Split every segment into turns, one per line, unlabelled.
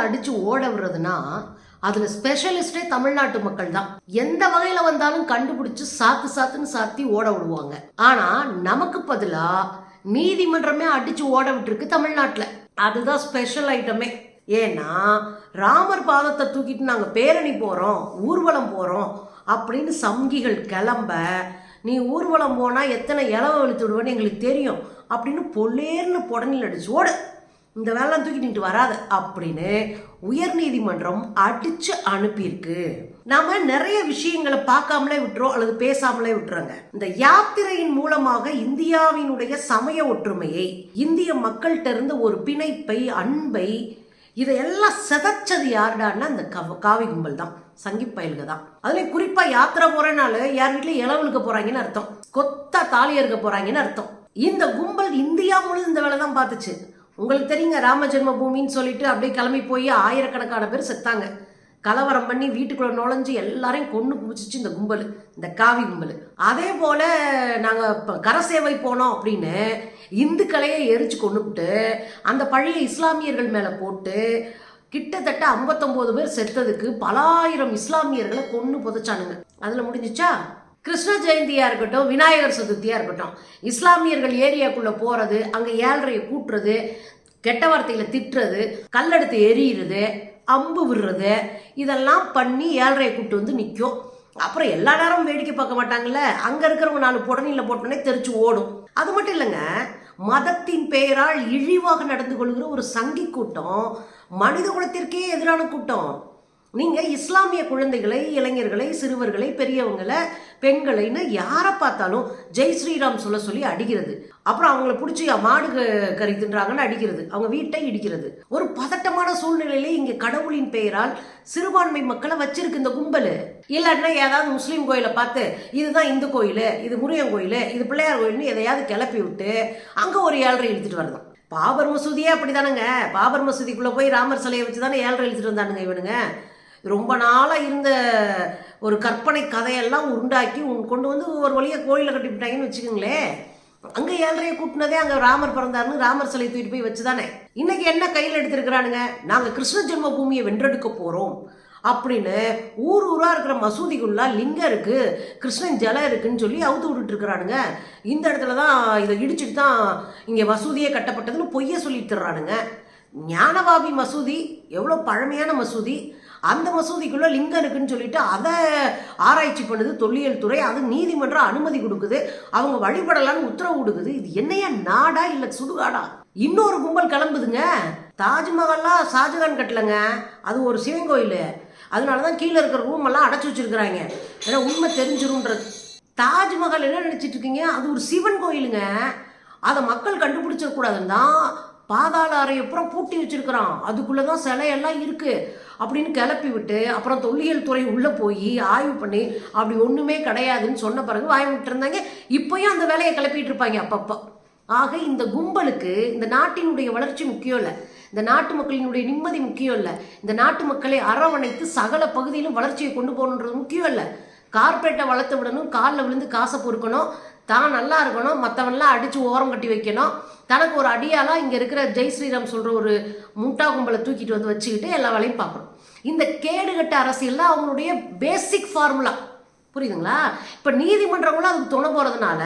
அடிச்சு ஓட விடுறதுன்னா அதுல ஸ்பெஷலிஸ்டே தமிழ்நாட்டு மக்கள் தான். எந்த வகையில வந்தாலும் கண்டுபிடிச்சு சாத்துன்னு சாத்தி ஓட விடுவாங்க. ஆனா நமக்கு பதிலா நீதிமன்றமே அடிச்சு ஓட விட்டுருக்கு தமிழ்நாட்டுல. அதுதான் ஸ்பெஷல் ஐட்டமே. ஏன்னா ராமர் பாதத்தை தூக்கிட்டு நாங்க பேரணி போறோம், ஊர்வலம் போறோம் அப்படின்னு சங்கிகள் கிளம்ப, நீ ஊர்வலம் போனா எத்தனை இலவ வெளுத்து விடுவேன்னு எங்களுக்கு தெரியும் அப்படின்னு பொல்லேர்னு புடனில் அடிச்சு ஓடு, இந்த வேலை தூக்கிட்டு வராது அப்படின்னு உயர் நீதிமன்றம் அடிச்சு அனுப்பியிருக்கு. நாம நிறைய விஷயங்களை பார்க்காமலே விட்டுறோம் அல்லது பேசாமலே விட்டுறாங்க. இந்த யாத்திரையின் மூலமாக இந்தியாவினுடைய சமய ஒற்றுமையை, இந்திய மக்கள்கிட்ட இருந்த ஒரு பிணைப்பை, அன்பை, இதையெல்லாம் செதச்சது யாருடான்னா இந்த காவி கும்பல் தான், சங்கி பயல்க தான். அதுலயும் குறிப்பா யாத்திரை போறனால யார் வீட்லயும் இளவலுக்க போறாங்கன்னு அர்த்தம், கொத்தா தாலி இருக்க போறாங்கன்னு அர்த்தம். இந்த கும்பல் இந்தியா முழுது இந்த வேலை தான் பார்த்துச்சு. உங்களுக்கு தெரியுங்க, ராம ஜென்ம பூமின்னு சொல்லிட்டு அப்படியே கிளம்பி போய் ஆயிரக்கணக்கான பேர் செத்தாங்க. கலவரம் பண்ணி வீட்டுக்குள்ள நுழைஞ்சு எல்லாரையும் கொண்டு குமிச்சிச்சு இந்த கும்பல், இந்த காவி கும்பல். அதே போல நாங்க கரசேவை போனோம் அப்படின்னு இந்துக்களையே எரிச்சு கொண்டுபிட்டு அந்த பழைய இஸ்லாமியர்கள் மேல போட்டு கிட்டத்தட்ட 59 பேர் செத்ததுக்கு பல ஆயிரம் இஸ்லாமியர்களை கொண்டு புதைச்சானுங்க. அதுல முடிஞ்சிச்சா? கிருஷ்ண ஜெயந்தியா இருக்கட்டும், விநாயகர் சதுர்த்தியா இருக்கட்டும், இஸ்லாமியர்கள் ஏரியாக்குள்ள போறது, அங்க ஏழ்றையை கூட்டுறது, கெட்ட வார்த்தையில திட்டுறது, கல்லெடுத்து எரியிறது, அம்பு விடுறது, இதெல்லாம் பண்ணி ஏழ்றையை கூட்டு வந்து நிற்கும். அப்புறம் எல்லா நேரம் வேடிக்கை பார்க்க மாட்டாங்கல்ல, அங்க இருக்கிறவங்க 4 புடனில போட்டோன்னே தெரிச்சு ஓடும். அது மட்டும் இல்லைங்க, மதத்தின் பெயரால் இழிவாக நடந்து கொள்கிற ஒரு சங்கி கூட்டம், மனித குலத்திற்கே எதிரான கூட்டம். நீங்க இஸ்லாமிய குழந்தைகளை, இளைஞர்களை, சிறுவர்களை, பெரியவங்களை, பெண்களைன்னு யாரை பார்த்தாலும் ஜெய் ஸ்ரீராம் சொல்ல சொல்லி அடிக்கிறது. அப்புறம் அவங்கள பிடிச்சி மாடு கறி தின்றாங்கன்னு அடிக்கிறது, அவங்க வீட்டை இடிக்கிறது. ஒரு பதட்டமான சூழ்நிலையில இங்க கடவுளின் பெயரால் சிறுபான்மை மக்களை வச்சிருக்கு இந்த கும்பல். இல்லைன்னா ஏதாவது முஸ்லீம் கோயிலை பார்த்து இதுதான் இந்து கோயில், இது முருகன் கோயில், இது பிள்ளையார் கோயில்னு எதையாவது கிளப்பி விட்டு அங்க ஒரு 7.5 இழுத்துட்டு வரலாம். பாபர் மசூதியே அப்படிதானுங்க. பாபர் மசூதிக்குள்ள போய் ராமர் சிலையை வச்சுதானே 7.5 இழுத்துட்டு வந்தானுங்க இவனுங்க. ரொம்ப நாளாக இருந்த ஒரு கற்பனை கதையெல்லாம் உண்டாக்கி கொண்டு வந்து ஒரு வழியாக கோயிலை கட்டி விட்டாங்கன்னு வச்சுக்கோங்களேன். அங்கே 7.5 கூட்டினதே அங்கே ராமர் பிறந்தாருன்னு ராமர் சிலை தூக்கிட்டு போய் வச்சுதானே. இன்னைக்கு என்ன கையில் எடுத்திருக்கிறானுங்க, நாங்கள் கிருஷ்ண ஜென்ம பூமியை வென்றெடுக்க போகிறோம் அப்படின்னு ஊராக இருக்கிற மசூதிக்குள்ளா லிங்கம் இருக்கு, கிருஷ்ணன் ஜலம் இருக்குன்னு சொல்லி அவுத்து விட்டுட்டு இருக்கிறானுங்க. இந்த இடத்துல தான் இதை இடிச்சுட்டு தான் இங்கே மசூதியே கட்டப்பட்டதுன்னு பொய்ய சொல்லிட்டு தர்றானுங்க. ஞானவாபி மசூதி எவ்வளோ பழமையான மசூதி, அந்த மசூதிக்குள்ள லிங்கம் இருக்குன்னு சொல்லிட்டு அதை ஆராய்ச்சி பண்ணுது தொல்லியல் துறை, அது நீதிமன்றம் அனுமதி கொடுக்குது, அவங்க வழிபடலான்னு உத்தரவு கொடுக்குது. இது என்னையா நாடா இல்ல சுடுகாடா? இன்னொரு கும்பல் கிளம்புதுங்க. தாஜ்மஹால்லாம் ஷாஜகான் கட்டலங்க, அது ஒரு சிவன் கோயில். அதனாலதான் கீழே இருக்கிற ரூம் எல்லாம் அடைச்சு வச்சிருக்கிறாங்க, ஏன்னா உண்மை தெரிஞ்சிரும்ன்றது. தாஜ்மஹால் என்ன நினைச்சிட்டு இருக்கீங்க, அது ஒரு சிவன் கோயிலுங்க. அதை மக்கள் கண்டுபிடிச்சிடக்கூடாதுன்னு தான் பாதாள அறையப்புறம் பூட்டி வச்சிருக்கிறான், அதுக்குள்ளதான் சிலையெல்லாம் இருக்கு அப்படின்னு கிளப்பி விட்டு அப்புறம் தொல்லியல் துறை உள்ள போய் ஆய்வு பண்ணி அப்படி ஒண்ணுமே கிடையாதுன்னு சொன்ன பிறகு வாய் விட்டு இருந்தாங்க. இப்பயும் அந்த வேலையை கிளப்பிட்டு இருப்பாங்க அப்பப்போ. ஆக இந்த கும்பலுக்கு இந்த நாட்டினுடைய வளர்ச்சி முக்கியம் இல்லை, இந்த நாட்டு மக்களினுடைய நிம்மதி முக்கியம் இல்லை, இந்த நாட்டு மக்களை அரவணைத்து சகல பகுதியிலும் வளர்ச்சியை கொண்டு போகணுன்றது முக்கியம் இல்லை. கார்பரேட்டை வளர்த்து விடணும், காலில் விழுந்து காசை பொறுக்கணும், தான் நல்லா இருக்கணும், மற்றவன்லாம் அடித்து ஓரம் கட்டி வைக்கணும், தனக்கு ஒரு அடியாலாம் இங்கே இருக்கிற ஜெய் ஸ்ரீராம் சொல்கிற ஒரு முட்டா கும்பலை தூக்கிட்டு வந்து வச்சுக்கிட்டு எல்லா வேலையும் பார்க்கணும். இந்த கேடுகட்ட அரசியல் அவங்களுடைய பேசிக் ஃபார்முலா, புரியுதுங்களா? இப்போ நீதிமன்றங்களும் அதுக்கு துணை போகிறதுனால,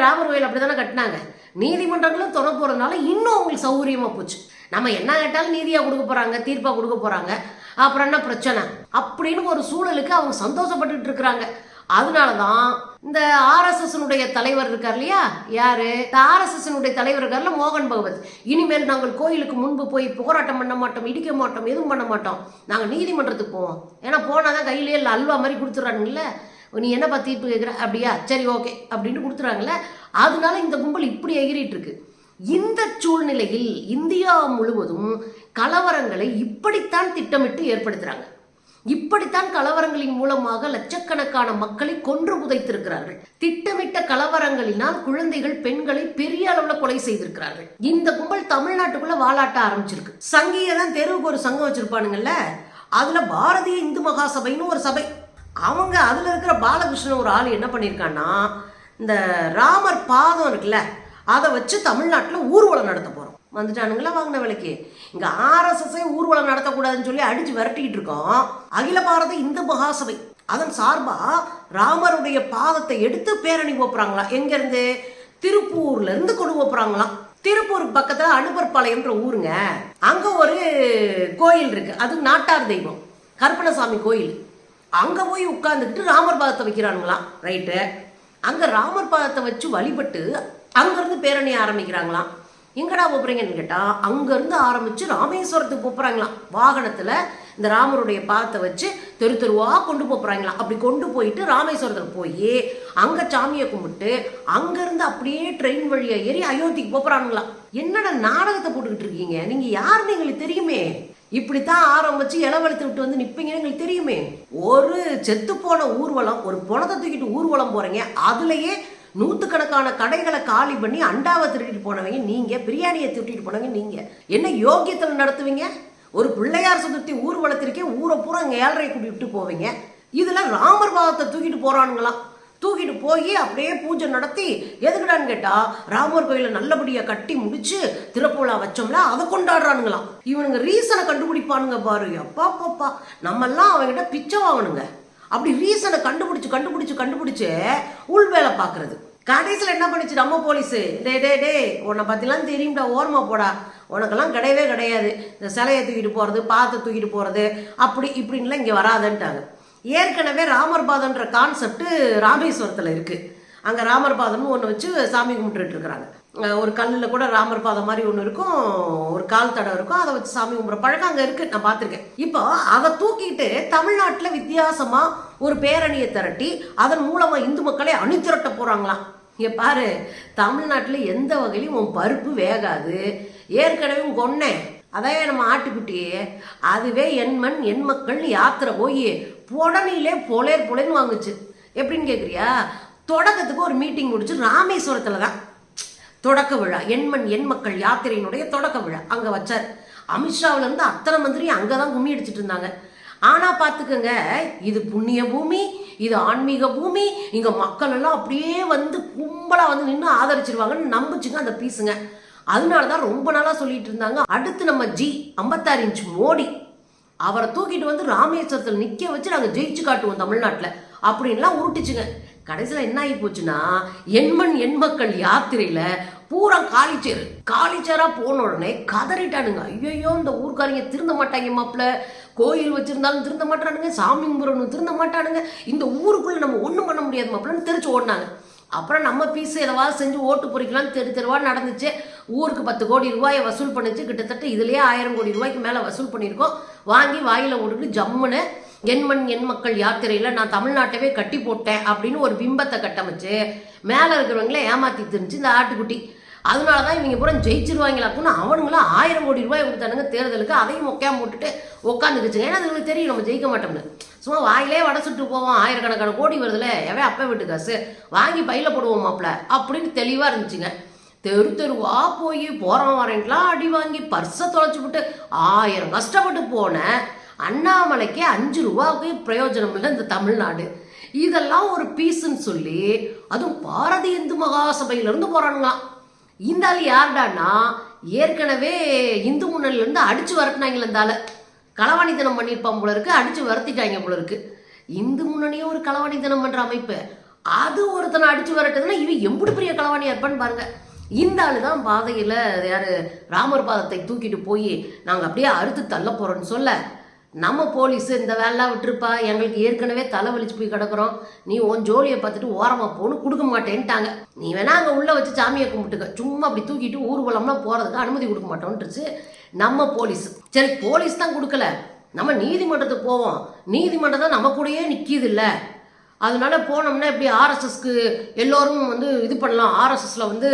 ராமர் கோயில் அப்படி தானே கட்டினாங்க, நீதிமன்றங்களும் துணை போகிறதுனால இன்னும் அவங்களுக்கு சௌகரியமாக போச்சு. நம்ம என்ன கேட்டாலும் நீதியாக கொடுக்க போகிறாங்க, தீர்ப்பாக கொடுக்க போகிறாங்க, அப்புறம் என்ன பிரச்சனை அப்படின்னு ஒரு சூழலுக்கு அவங்க சந்தோஷப்பட்டுட்டு இருக்கிறாங்க. அதனாலதான் இந்த ஆர்எஸ்எஸ் தலைவர் இருக்கார் இல்லையா, யாரு ஆர்எஸ்எஸ் தலைவர் இருக்கார்ல மோகன் பகவத், இனிமேல் நாங்கள் கோயிலுக்கு முன்பு போய் போராட்டம் பண்ண மாட்டோம், இடிக்க மாட்டோம், எதுவும் பண்ண மாட்டோம், நாங்கள் நீதிமன்றத்துக்கு போவோம், ஏன்னா போனாதான் கையிலேயே அல்வா மாதிரி கொடுத்துட்றானுங்கள, நீ என்னப்பா தீர்ப்பு கேட்குற, அப்படியா சரி ஓகே அப்படின்னு கொடுத்துறாங்கல்ல. அதனால இந்த கும்பல் இப்படி எகிரிட்டு இருக்கு. இந்த சூழ்நிலையில் இந்தியா முழுவதும் கலவரங்களை இப்படித்தான் திட்டமிட்டு ஏற்படுத்துறாங்க. இப்படித்தான் கலவரங்களின் மூலமாக லட்சக்கணக்கான மக்களை கொன்று புதைத்திருக்கிறார்கள். திட்டமிட்ட கலவரங்களினால் குழந்தைகள், பெண்களை பெரிய அளவுல கொலை செய்திருக்கிறார்கள். இந்த கும்பல் தமிழ்நாட்டுக்குள்ள வாலாட்ட ஆரம்பிச்சிருக்கு. சங்கியை தான் தெருவுக்கு ஒரு சங்கம் வச்சிருப்பானுங்கல்ல, அதுல பாரதிய இந்து மகாசபைன்னு ஒரு சபை, அவங்க அதுல இருக்கிற பாலகிருஷ்ணன் ஒரு ஆள் என்ன பண்ணிருக்கான்னா, இந்த ராமர் பாதம் இருக்குல்ல அதை வச்சு தமிழ்நாட்டில் ஊர்வலம் நடத்த போறோம். வந்துட்டானுங்களா வாங்கின விலைக்கு. இங்க ஆர்எஸ்எஸ்ஸே ஊர்வலம் நடத்தக்கூடாதுன்னு சொல்லி அடிச்சு விரட்டிட்டு இருக்கோம். அகில பாரத இந்து மகாசபை அதன் சார்பா ராமருடைய பாதத்தை எடுத்து பேரணி போப்புறாங்களா. எங்க இருந்து? திருப்பூர்ல இருந்து கொண்டு போப்புறாங்களாம். திருப்பூருக்கு பக்கத்துல அனுபர்பாளையம்ன்ற ஊருங்க. அங்க ஒரு கோயில் இருக்கு, அது நாட்டார் தெய்வம் கருப்பணசாமி கோயில். அங்க போய் உட்கார்ந்துக்கிட்டு ராமர் பாதத்தை வைக்கிறானுங்களாம். ரைட்டு. அங்க ராமர் பாதத்தை வச்சு வழிபட்டு அங்கிருந்து பேரணி ஆரம்பிக்கிறாங்களாம். எங்கடா போறீங்கன்னு கேட்டா அங்கிருந்து ஆரம்பிச்சு ராமேஸ்வரத்துக்கு போறாங்களாம். வாகனத்துல இந்த ராமருடைய பாதத்தை வச்சு தெரு தெருவா கொண்டு போறாங்களாம். அப்படி கொண்டு போயிட்டு ராமேஸ்வரத்தில் போய் அங்க சாமியை கும்பிட்டு அங்கிருந்து அப்படியே ட்ரெயின் வழியா ஏறி அயோத்திக்கு போறாங்களாம். என்னடா நாடகத்தை போட்டுக்கிட்டு இருக்கீங்க? நீங்க யாருன்னு எங்களுக்கு தெரியுமே. இப்படித்தான் ஆரம்பிச்சு இளவெழுத்து விட்டு வந்து நிப்பீங்கன்னு எங்களுக்கு தெரியுமே. ஒரு செத்து போன ஊர்வலம், ஒரு பணத்தை தூக்கிட்டு ஊர்வலம் போறீங்க. அதுலயே நூற்றுக்கணக்கான கடைகளை காலி பண்ணி அண்டாவை திருட்டிட்டு போனவங்க நீங்க, பிரியாணியை திருட்டிட்டு போனவங்க நீங்க. என்ன யோகியத்தில் நடத்துவீங்க? ஒரு பிள்ளையார் சதுர்த்தி ஊர்வலத்திற்கே ஊரை பூரா அங்கே 7:30 கூட்டிட்டு போவீங்க. இதுல ராமர் பாதத்தை தூக்கிட்டு போறானுங்களாம். தூக்கிட்டு போய் அப்படியே பூஜை நடத்தி எதுக்குடான்னு கேட்டா ராமர் கோயிலை நல்லபடியா கட்டி முடிச்சு திறப்புலா வச்சோம்ல அதை கொண்டாடுறானுங்களாம். இவனுங்க ரீசனை கண்டுபிடிப்பானுங்க பாரு. அப்பா பாப்பா நம்மெல்லாம் அவங்ககிட்ட பிச்சை வாங்கணுங்க. அப்படி ரீசனை கண்டுபிடிச்சு உள் வேலை பார்க்கறது. கடைசியில் என்ன பண்ணிச்சு நம்ம போலீஸு, டே உன்னை பற்றிலாம் தெரியும்டா, ஓரமா போடா, உனக்கெல்லாம் கிடையவே கிடையாது, இந்த சிலையை தூக்கிட்டு போகிறது, பாத்தை தூக்கிட்டு போகிறது அப்படி இப்படின்லாம் இங்கே வராதுன்ட்டாங்க. ஏற்கனவே ராமர் பாதம்ன்ற கான்செப்ட் ராமேஸ்வரத்தில் இருக்குது. அங்கே ராமர் பாதம்னு ஒன்று வச்சு சாமி கும்பிட்டுட்டு இருக்கிறாங்க. ஒரு கல்லில் கூட ராமர் பாதம் மாதிரி ஒன்று இருக்கும், ஒரு கால் தடம் இருக்கும், அதை வச்சு சாமி கும்பிட்ற பழக்கம் அங்கே இருக்கு, நான் பார்த்துருக்கேன். இப்போ அதை தூக்கிட்டு தமிழ்நாட்டில் வித்தியாசமா ஒரு பேரணியை திரட்டி அதன் மூலமா இந்து மக்களை அணிதிரட்ட போறாங்களாம். இங்க பாரு, தமிழ்நாட்டில் எந்த வகையிலும் உன் பருப்பு வேகாது. ஏற்கனவே கொன்னேன் அதையே நம்ம ஆட்டுக்குட்டியே, அதுவே என் மண் என் மக்கள் யாத்திரை போய் புடனிலே பொலேன்னு வாங்குச்சு. எப்படின்னு கேட்குறியா? தொடக்கத்துக்கு ஒரு மீட்டிங் முடிச்சு ராமேஸ்வரத்தில் தான் தொடக்க விழா, எண்மண் எண் மக்கள் யாத்திரையினுடைய தொடக்க விழா அங்கே வச்சார். அமித்ஷாவில இருந்து அத்தனை மந்திரி அங்கே தான் கும்மி அடிச்சுட்டு இருந்தாங்க. ஆனால் பார்த்துக்கங்க, இது புண்ணிய பூமி, இது ஆன்மீக பூமி, இங்கே மக்கள் எல்லாம் அப்படியே வந்து கும்பலாக வந்து நின்று ஆதரிச்சிருவாங்கன்னு நம்பிச்சுங்க அந்த பீஸுங்க. அதனால தான் ரொம்ப நாளாக சொல்லிட்டு இருந்தாங்க, அடுத்து நம்ம 56 இன்ச் மோடி அவரை தூக்கிட்டு வந்து ராமேஸ்வரத்தில் நிற்க வச்சு நாங்கள் ஜெயிச்சு காட்டுவோம் தமிழ்நாட்டில் அப்படின்லாம் உருட்டுச்சுங்க. கடைசியில் என்ன ஆகி போச்சுன்னா, எண்மண் எண் மக்கள் யாத்திரையில பூரா காலிச்சேரா போன உடனே கதறிட்டானுங்க. ஐயோ, இந்த ஊர்க்காரங்க திருந்த மாட்டாங்க மாப்பிள்ள, கோயில் வச்சிருந்தாலும் திருந்த மாட்டானுங்க, சாமி கும்பிடணும் திருந்த மாட்டானுங்க, இந்த ஊருக்குள்ள நம்ம ஒன்றும் பண்ண முடியாது மாப்பிள்ளன்னு தெரிச்சு ஓடினாங்க. அப்புறம் நம்ம பீஸ் எதாவது செஞ்சு ஓட்டு பொறிக்கலாம் தெருவா நடந்துச்சு. ஊருக்கு 10 கோடி ரூபாயை வசூல் பண்ணிச்சு. கிட்டத்தட்ட இதுலயே 1000 கோடி ரூபாய்க்கு மேலே வசூல் பண்ணியிருக்கோம். வாங்கி வாயில ஓட்டுக்கிட்டு ஜம்முன்னு எண்மண் எண் மக்கள் யாத்திரையில் நான் தமிழ்நாட்டவே கட்டி போட்டேன் அப்படின்னு ஒரு பிம்பத்தை கட்டமைச்சு மேலே இருக்கிறவங்களே ஏமாத்தி தெரிஞ்சு இந்த ஆட்டுக்குட்டி. அதனால தான் இவங்க பூரா ஜெயிச்சிருவாங்களாக்குன்னு அவனுங்களாம் 1000 கோடி ரூபாய் கொடுத்தானுங்க தேர்தலுக்கு. அதையும் மொக்கையா போட்டுட்டு உட்காந்துக்குச்சுங்க. ஏன்னா அதுங்களுக்கு தெரியும் நம்ம ஜெயிக்க மாட்டோம்னு. சும்மா வாயிலே வடை சுட்டு போவோம், 1000கணக்கான கோடி வருதுல, எவன் அப்பா வீட்டு காசு வாங்கி பையில போடுவோம் மாப்பிள்ள அப்படின்னு தெளிவாக இருந்துச்சுங்க. தெருவா போய் போகிறவன் வரேன்லாம் அடி வாங்கி பர்ஸை தொலைச்சி விட்டு 1000 கஷ்டப்பட்டு போன அண்ணாமலைக்கு 5 ரூபாவுக்கு பிரயோஜனம் இல்லை இந்த தமிழ்நாடு. இதெல்லாம் ஒரு பீஸுன்னு சொல்லி அதுவும் பாரதிய இந்து மகாசபையிலிருந்து போறானுங்களாம். இந்த ஆள் யாருடான்னா ஏற்கனவே இந்து முன்னணியிலேருந்து அடிச்சு வரட்டினாங்களே, இருந்தால களவாணித்தனம் பண்ணியிருப்பான் போல இருக்கு, அடிச்சு வரத்திட்டாங்க போல இருக்கு. இந்து முன்னணியும் ஒரு களவாணித்தனம் பண்ற அமைப்பு, அது ஒருத்தனை அடிச்சு வரட்டுதுன்னா இவன் எம்புடு பெரிய களவாணியா இருப்பான்னு பாருங்க. இந்த ஆளு தான் பாதையில் யாரு ராமர் பாதத்தை தூக்கிட்டு போய் நாங்கள் அப்படியே அறுத்து தள்ள போறோம்னு சொல்ல, நம்ம போலீஸ் இந்த வேலைலாம் விட்டுருப்பா, எங்களுக்கு ஏற்கனவே தலை வலிச்சு போய் கிடக்குறோம், நீ உன் ஜோலியை பார்த்துட்டு ஓரமா போன்னு கொடுக்க மாட்டேன்ட்டாங்க. நீ வேணா அங்கே உள்ள வச்சு சாமியை கும்பிட்டுக்க, சும்மா அப்படி தூக்கிட்டு ஊர்வலம்லாம் போறதுக்கு அனுமதி கொடுக்க மாட்டோன்ட்டுருச்சு நம்ம போலீஸ். சரி, போலீஸ் தான் கொடுக்கல, நம்ம நீதிமன்றத்துக்கு போவோம், நீதிமன்றம் தான் நம்ம கூடயே நிற்கிது இல்லை, அதனால போனோம்னா இப்படி ஆர்எஸ்எஸ்க்கு எல்லோரும் வந்து இது பண்ணலாம், ஆர்எஸ்எஸ்ல வந்து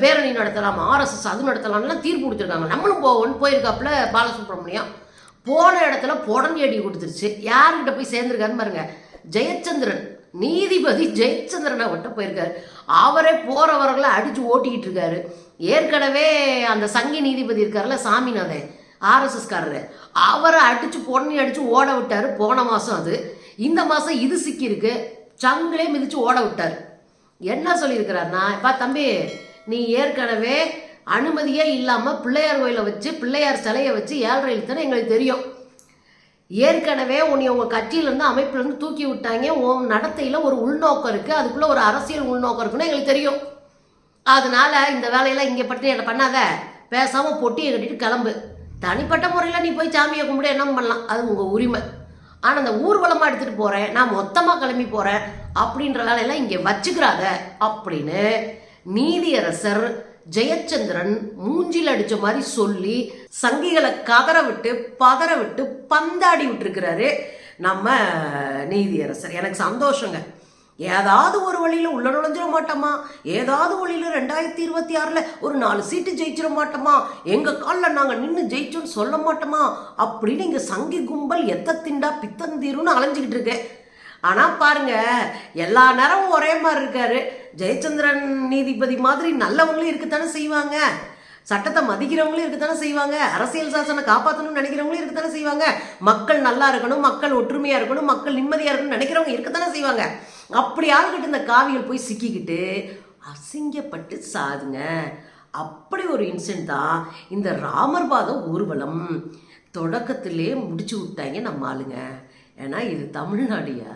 பேரணி நடத்தலாம், ஆர்எஸ்எஸ் அது நடத்தலாம்லாம் தீர்ப்பு கொடுத்துருக்காங்க, நம்மளும் போவோம்னு போயிருக்காப்புல பாலசுப்ரமணியம். போன இடத்துல புடஞ்சி அடி கொடுத்துருச்சு. யாருக்கிட்ட போய் சேர்ந்துருக்காருன்னு பாருங்க, ஜெயச்சந்திரன், நீதிபதி ஜெயச்சந்திரன் அவர்கிட்ட போயிருக்காரு. அவரே போறவர்களை அடிச்சு ஓட்டிக்கிட்டு இருக்காரு. ஏற்கனவே அந்த சங்கி நீதிபதி இருக்காருல்ல சாமிநாதன், ஆர்எஸ்எஸ்காரரு, அவரை அடிச்சு பொண்ணி அடிச்சு ஓட விட்டாரு போன மாசம். அது இந்த மாசம் இது சிக்கிருக்கு, சங்கிலே மிதிச்சு ஓட விட்டாரு. என்ன சொல்லியிருக்கிறாருன்னா, பா தம்பி, நீ ஏற்கனவே அனுமதியே இல்லாமல் பிள்ளையார் கோயிலை வச்சு பிள்ளையார் சிலையை வச்சு 7.5 இழுத்தன எங்களுக்கு தெரியும். ஏற்கனவே உங்கள் கட்சியிலேருந்து அமைப்பிலேருந்து தூக்கி விட்டாங்க. உன் நடத்தையில் ஒரு உள்நோக்கம் இருக்குது, அதுக்குள்ளே ஒரு அரசியல் உள்நோக்கம் இருக்குன்னு எங்களுக்கு தெரியும். அதனால இந்த வேலையெல்லாம் இங்கே பட்டு என்ன பண்ணாத, பேசாமல் பொட்டியை கட்டிட்டு கிளம்பு. தனிப்பட்ட முறையில் நீ போய் சாமியை கும்பிட என்ன பண்ணலாம், அது உங்கள் உரிமை. ஆனால் இந்த ஊர்வலமாக எடுத்துகிட்டு போகிறேன், நான் மொத்தமாக கிளம்பி போகிறேன் அப்படின்ற வேலையெல்லாம் இங்கே வச்சுக்கிறாத அப்படின்னு நீதியரசர் ஜெயச்சந்திரன் மூஞ்சில் அடிச்ச மாதிரி சொல்லி சங்கிகளை கதற விட்டு பதற விட்டு பந்தாடி விட்டுருக்கிறாரு நம்ம நீதியரசர். எனக்கு சந்தோஷங்க. ஏதாவது ஒரு வழியில் உள்ள நுழைஞ்சிட மாட்டோமா, ஏதாவது வழியில் 2026 ஒரு 4 சீட்டு ஜெயிச்சிட மாட்டோமா, எங்கள் காலில் நாங்கள் நின்று ஜெயிச்சோன்னு சொல்ல மாட்டோமா அப்படின்னு இங்கே சங்கி கும்பல் எத்த திண்டா பித்தந்தீருன்னு அலைஞ்சிக்கிட்டு இருக்கேன். ஆனால் பாருங்க, எல்லா நேரமும் ஒரே மாதிரி இருக்காரு. ஜெயச்சந்திரன் நீதிபதி மாதிரி நல்லவங்களும் இருக்கத்தானே செய்வாங்க, சட்டத்தை மதிக்கிறவங்களும் இருக்கத்தானே செய்வாங்க, அரசியல் சாசனை காப்பாற்றணும்னு நினைக்கிறவங்களும் இருக்கத்தானே செய்வாங்க, மக்கள் நல்லா இருக்கணும், மக்கள் ஒற்றுமையாக இருக்கணும், மக்கள் நிம்மதியாக இருக்கணும்னு நினைக்கிறவங்க இருக்கத்தானே செய்வாங்க. அப்படி ஆளுகிட்ட இந்த காவியல் போய் சிக்கிக்கிட்டு அசிங்கப்பட்டு சாதுங்க. அப்படி ஒரு இன்சிடென்ட் தான் இந்த ராமர் பாத ஊர்வலம். தொடக்கத்திலே முடிச்சு விட்டாங்க நம்ம ஆளுங்க. ஏன்னா இது தமிழ்நாடுயா.